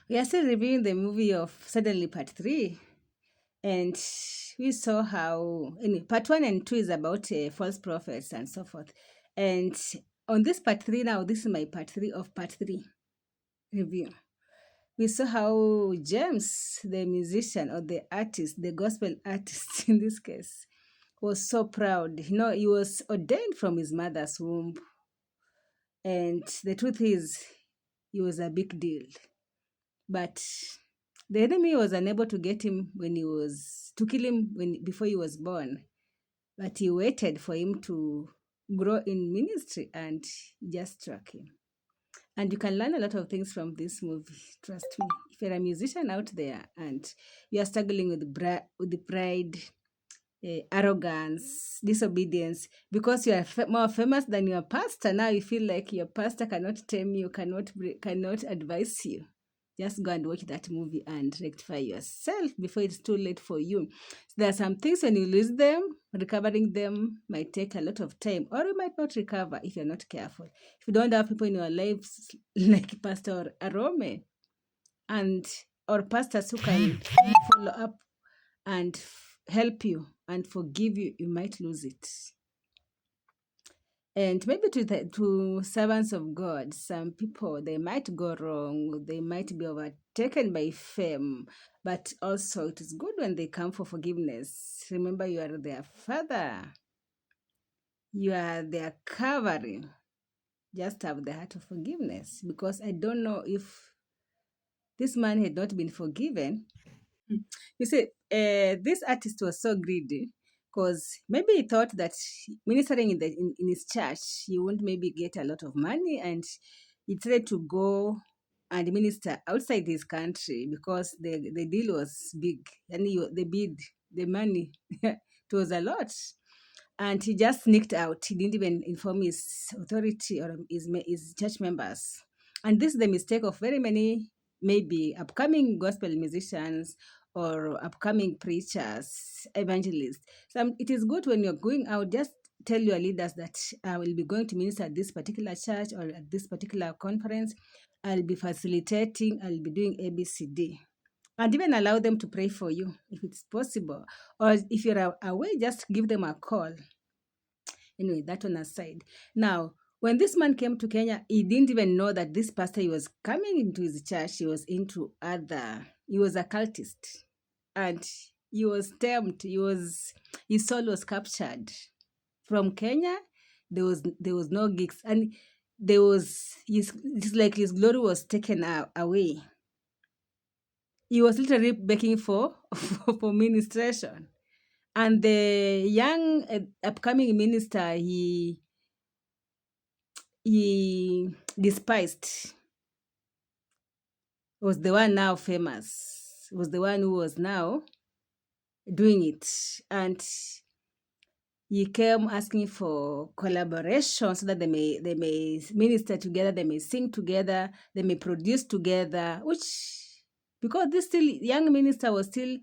We are still reviewing the movie of Suddenly Part 3, and we saw how Part 1 and 2 is about false prophets and so forth. And on this Part 3 now, this is my Part 3 of Part 3 review. We saw how James, the musician or the artist, the gospel artist in this case, was so proud. He was ordained from his mother's womb. And the truth is, he was a big deal. But the enemy was unable to get him to kill him before he was born. But he waited for him to grow in ministry and just struck him. And you can learn a lot of things from this movie. Trust me. If you're a musician out there and you are struggling with the pride, arrogance, disobedience, because you are more famous than your pastor, now you feel like your pastor cannot tame you, cannot advise you. Just go and watch that movie and rectify yourself before it's too late for you. So there are some things when you lose them, recovering them might take a lot of time, or you might not recover if you're not careful. If you don't have people in your lives like Pastor Arome or pastors who can follow up and help you and forgive you, you might lose it. And maybe to servants of God, some people, they might go wrong, they might be overtaken by fame, but also it is good when they come for forgiveness. Remember, you are their father, you are their covering. Just have the heart of forgiveness, because I don't know if this man had not been forgiven. You see, this artist was so greedy because maybe he thought that ministering in his church, he won't maybe get a lot of money, and he tried to go and minister outside his country because the deal was big. And the money, it was a lot. And he just sneaked out. He didn't even inform his authority or his church members. And this is the mistake of very many, maybe upcoming gospel musicians or upcoming preachers, evangelists. So it is good when you're going out, just tell your leaders that I will be going to minister at this particular church or at this particular conference. I'll be facilitating, I'll be doing ABCD. And even allow them to pray for you if it's possible. Or if you're away, just give them a call. Anyway, that one aside. Now, when this man came to Kenya, he didn't even know that this pastor he was coming into his church, he was he was a cultist. And he was tempted, his soul was captured. From Kenya, there was no gigs. And it's like his glory was taken away. He was literally begging for ministration. And the young upcoming minister, he despised, was the one now famous, was the one who was now doing it. And he came asking for collaboration so that they may minister together, they may sing together, they may produce together, which, because this still young minister was still,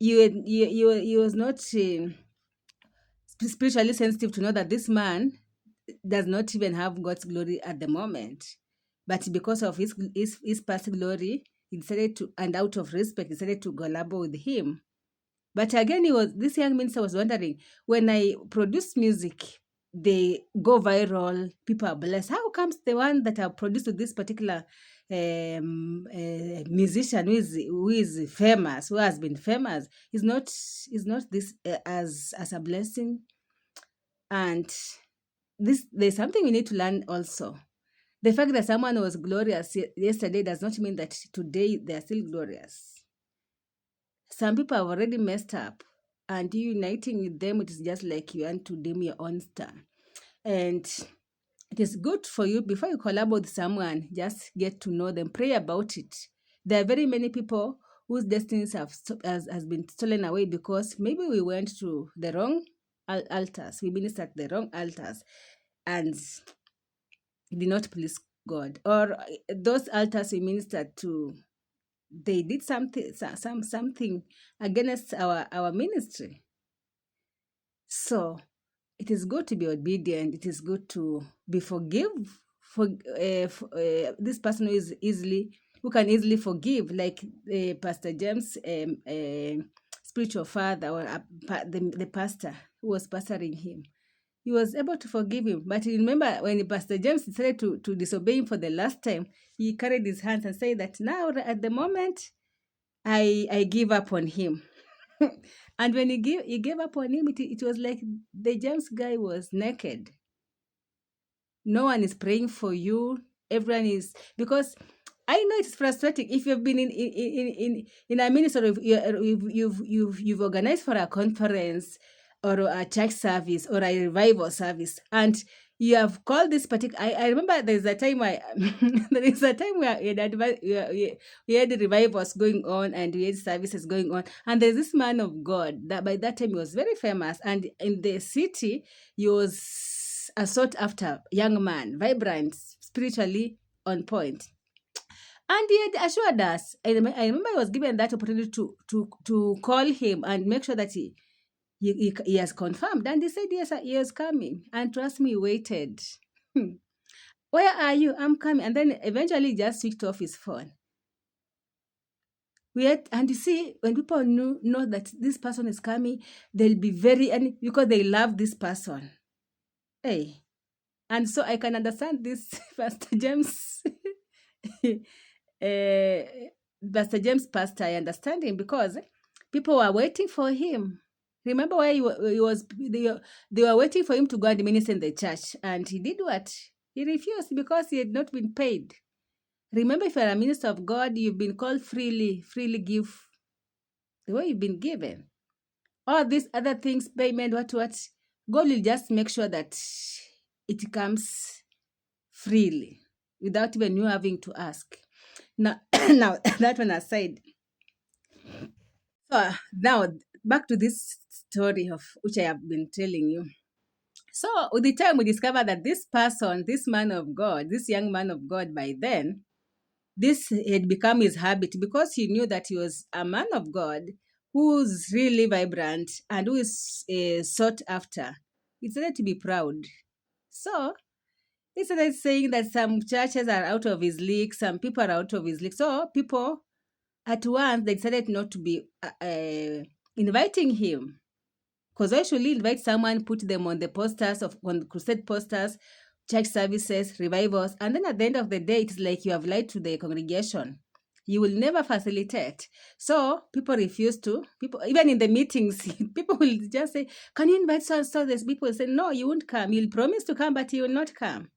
he was not spiritually sensitive to know that this man does not even have God's glory at the moment. But because of his past glory, he decided to, and out of respect, he decided to collaborate with him. But again, this young minister was wondering, when I produce music, they go viral, people are blessed. How comes the one that I produced with this particular musician who is famous, who has been famous, is not this as a blessing? And there's something we need to learn also. The fact that someone was glorious yesterday does not mean that today they're still glorious. Some people have already messed up, and you uniting with them, it is just like you want to dim your own star. And it is good for you, before you collaborate with someone, just get to know them, pray about it. There are very many people whose destinies has been stolen away because maybe we went to the wrong altars, we ministered at the wrong altars, and did not please God, or those altars we ministered to, they did something against our ministry. So it is good to be obedient. It is good to be for this person who is easily who can easily forgive, like Pastor James, spiritual father, or the pastor who was pastoring him. He was able to forgive him. But you remember when Pastor James decided to disobey him for the last time, he carried his hands and said that now at the moment, I give up on him. And when he gave up on him, it was like the James guy was naked. No one is praying for you. Everyone is, because I know it's frustrating if you've been in a ministry, of you've organized for a conference or a church service or a revival service, and you have called this particular. I remember there's a time there is a time where we had revivals going on and we had services going on, and there's this man of God that by that time he was very famous, and in the city he was a sought after young man, vibrant, spiritually on point. And he had assured us. I remember I was given that opportunity to call him and make sure that he has confirmed. And he said, yes, he is coming. And trust me, he waited. Where are you? I'm coming. And then eventually he just switched off his phone. And you see, when people know that this person is coming, they'll be and because they love this person. Hey. And so I can understand this, Pastor James. Pastor James Pastor, I understand him because people were waiting for him. Remember why he was? They were waiting for him to go and minister in the church, and he did what? He refused because he had not been paid. Remember, if you're a minister of God, you've been called freely give the way you've been given. All these other things, payment, what? God will just make sure that it comes freely without even you having to ask. Now, now that one aside. So now back to this story of which I have been telling you. So with the time we discovered that this person, this man of God, this young man of God by then, this had become his habit because he knew that he was a man of God who's really vibrant and who is sought after. He started to be proud. So he started saying that some churches are out of his league, some people are out of his league. So people at once they decided not to be inviting him. Because why should he invite someone, put them on the posters, on the crusade posters, church services, revivals, and then at the end of the day, it's like you have lied to the congregation. You will never facilitate. So people refuse to. People, even in the meetings, people will just say, "Can you invite so and so?" There's people will say, "No, you won't come. You'll promise to come, but you will not come."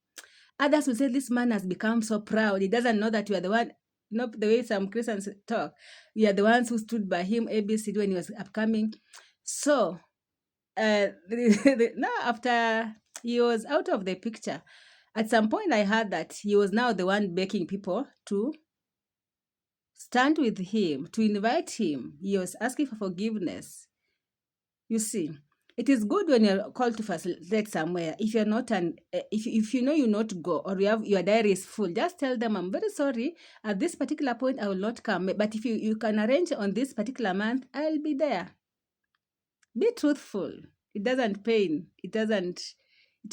Others will say, "This man has become so proud. He doesn't know that you are the one." Not the way some Christians talk. We are the ones who stood by him, ABC, when he was upcoming. So now after he was out of the picture, at some point I heard that he was now the one begging people to stand with him, to invite him. He was asking for forgiveness. You see, it is good when you're called to facilitate somewhere. If you're not if you know you not go, or you have your diary is full, just tell them, "I'm very sorry. At this particular point, I will not come. But if you can arrange on this particular month, I'll be there." Be truthful. It doesn't pain. It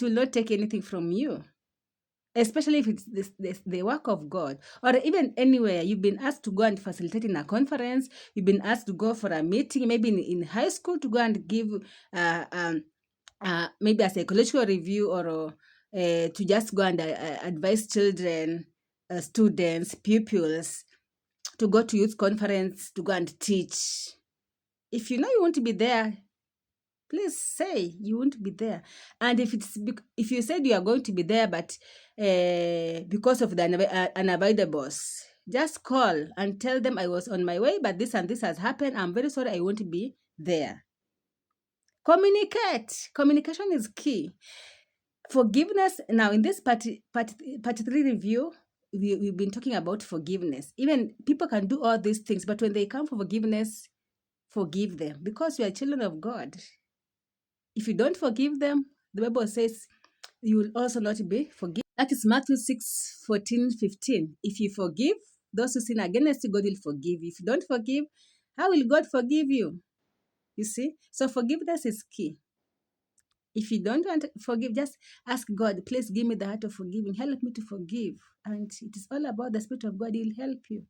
will not take anything from you. Especially if it's the work of God. Or even anywhere, you've been asked to go and facilitate in a conference, you've been asked to go for a meeting, maybe in high school, to go and give maybe a psychological review, or to just go and advise children, students, pupils, to go to youth conference, to go and teach. If you know you want to be there, please say you won't be there. And if you said you are going to be there, but because of the unavoidables, just call and tell them, "I was on my way, but this and this has happened. I'm very sorry, I won't be there." Communicate. Communication is key. Forgiveness. Now, in this part 3 review, we've been talking about forgiveness. Even people can do all these things, but when they come for forgiveness, forgive them, because we are children of God. If you don't forgive them, the Bible says you will also not be forgiven. That is Matthew 6:14-15. If you forgive those who sin against you, God will forgive you. If you don't forgive, how will God forgive you? You see? So forgiveness is key. If you don't want to forgive, just ask God, "Please give me the heart of forgiving. Help me to forgive." And it is all about the Spirit of God. He'll help you.